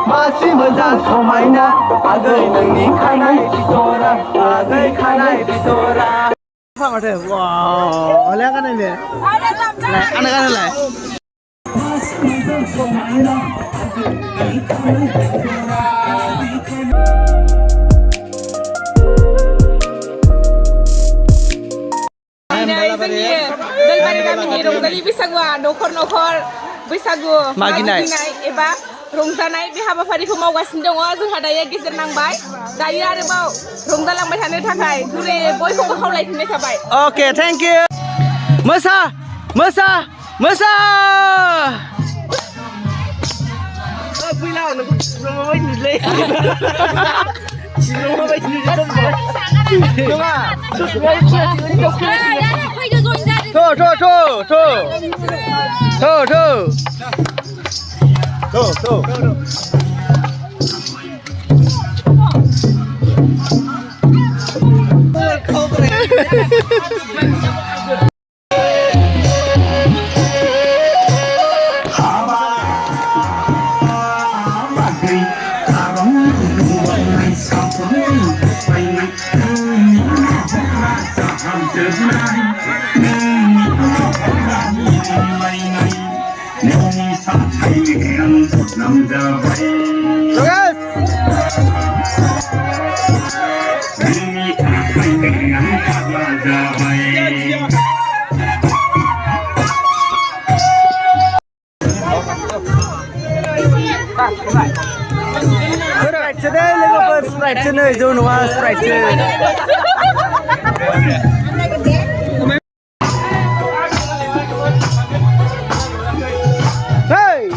मासि मोजां समायना आगै नोंनि खानाय बिथरा आगै खानाय बिथरा माथो वाव oleh kan ini anak kan lah Dalbari kami ronggali बैसागुआ नखर नखर बैसागु मागिनाय एबा रंजानाय बे हाबाफारिखौ मावगासिनो दङ जोंहा दायो गेजेर नांबाय दायो आरोबाव रंजालांबाय थानो थाखाय गुरै बयखौबो खावलायफिननाय थाबाय ओके थैंक यू मोसा मोसा मोसा फैलाव नोंखौ माबायदि नुलै माबायदि नुलै नङा Sprite deh, lepas Sprite nih, jauh nuas Sprite. Hey.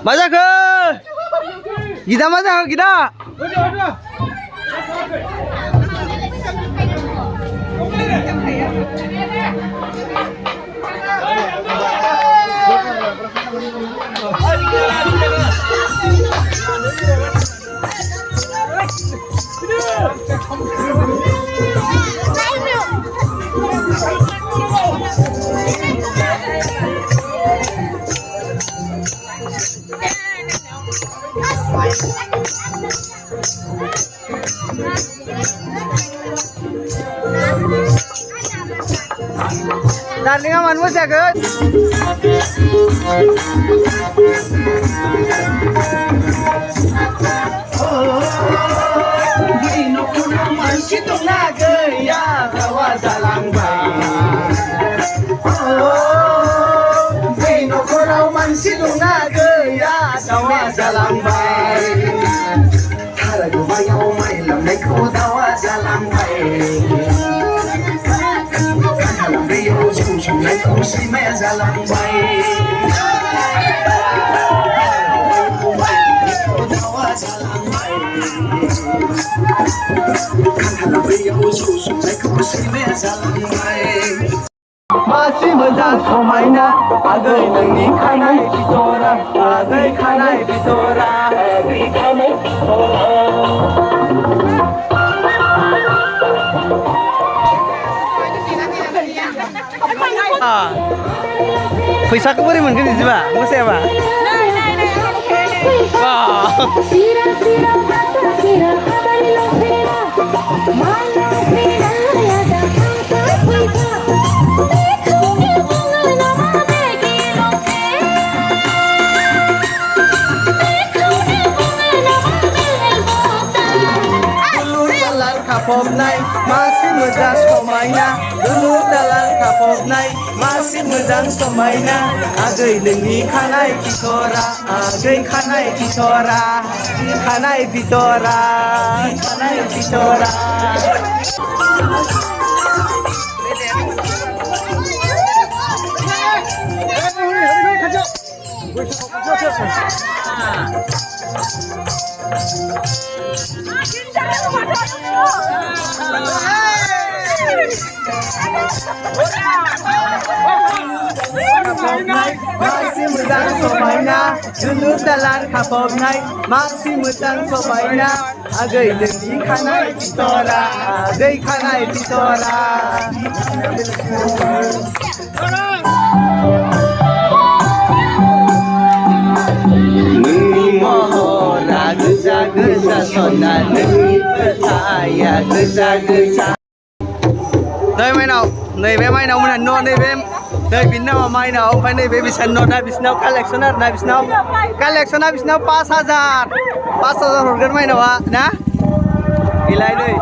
Maja ke? Kita maja ke kita? Darling aman mo siya good. Gino ko naman sitong nagaya kawa sa langbay. Gino ko naman sitong nagaya kawa sa langbay. Talaga bayaw may lamay ko dawa sa langbay. Hãy subscribe cho kênh Ghiền Mì Gõ để không bỏ Faisaku beri mungkin di sini, mau siapa? Masih muda समायना दुलुर दालां खाफबनाय मासि मोजां समायना आगै नोंनि खानाय बिथरा आगै खानाय बिथरा खानाय बिथरा खानाय Bithra Masih mudah sobaina, dulu dalan kapobnai. Masih mudah sobaina, agai dengki kanai pitora, agai kanai pitora. Mohora geja sona neni percaya geja. Đây mai nào, này bé mai nào mình ngon đây bé. Đây bin nào mai nào không phải này bé bisa ngon na bis nào collectioner na bis nào 5000 organ mai nào à na ilai đây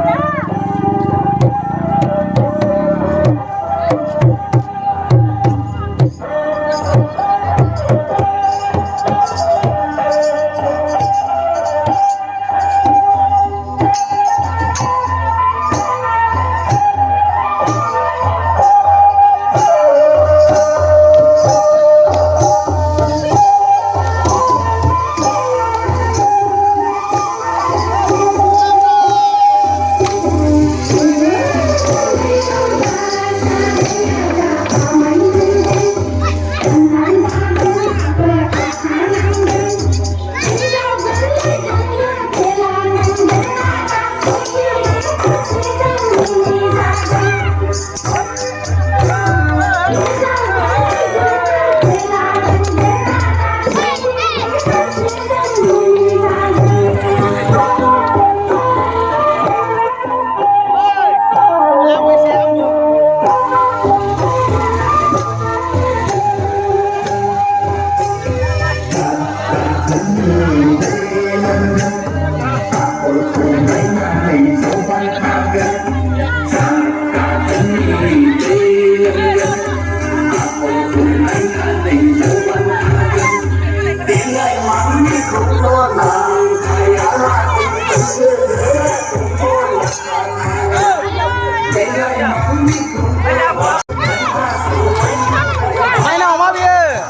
Mai nào mà bia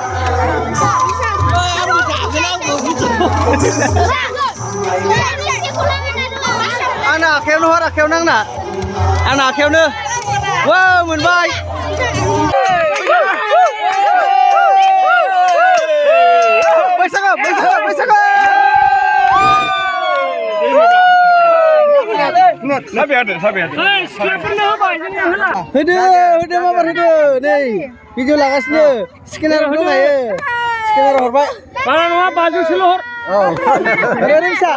Ana khéo nó hóa khéo năng nè Ana khéo nữa wow mình vai bây giờ Hede mabar hede nih video lagasnya scanner dulu nggak ya scanner hormat Para nama baju seluruh. oh ada bisa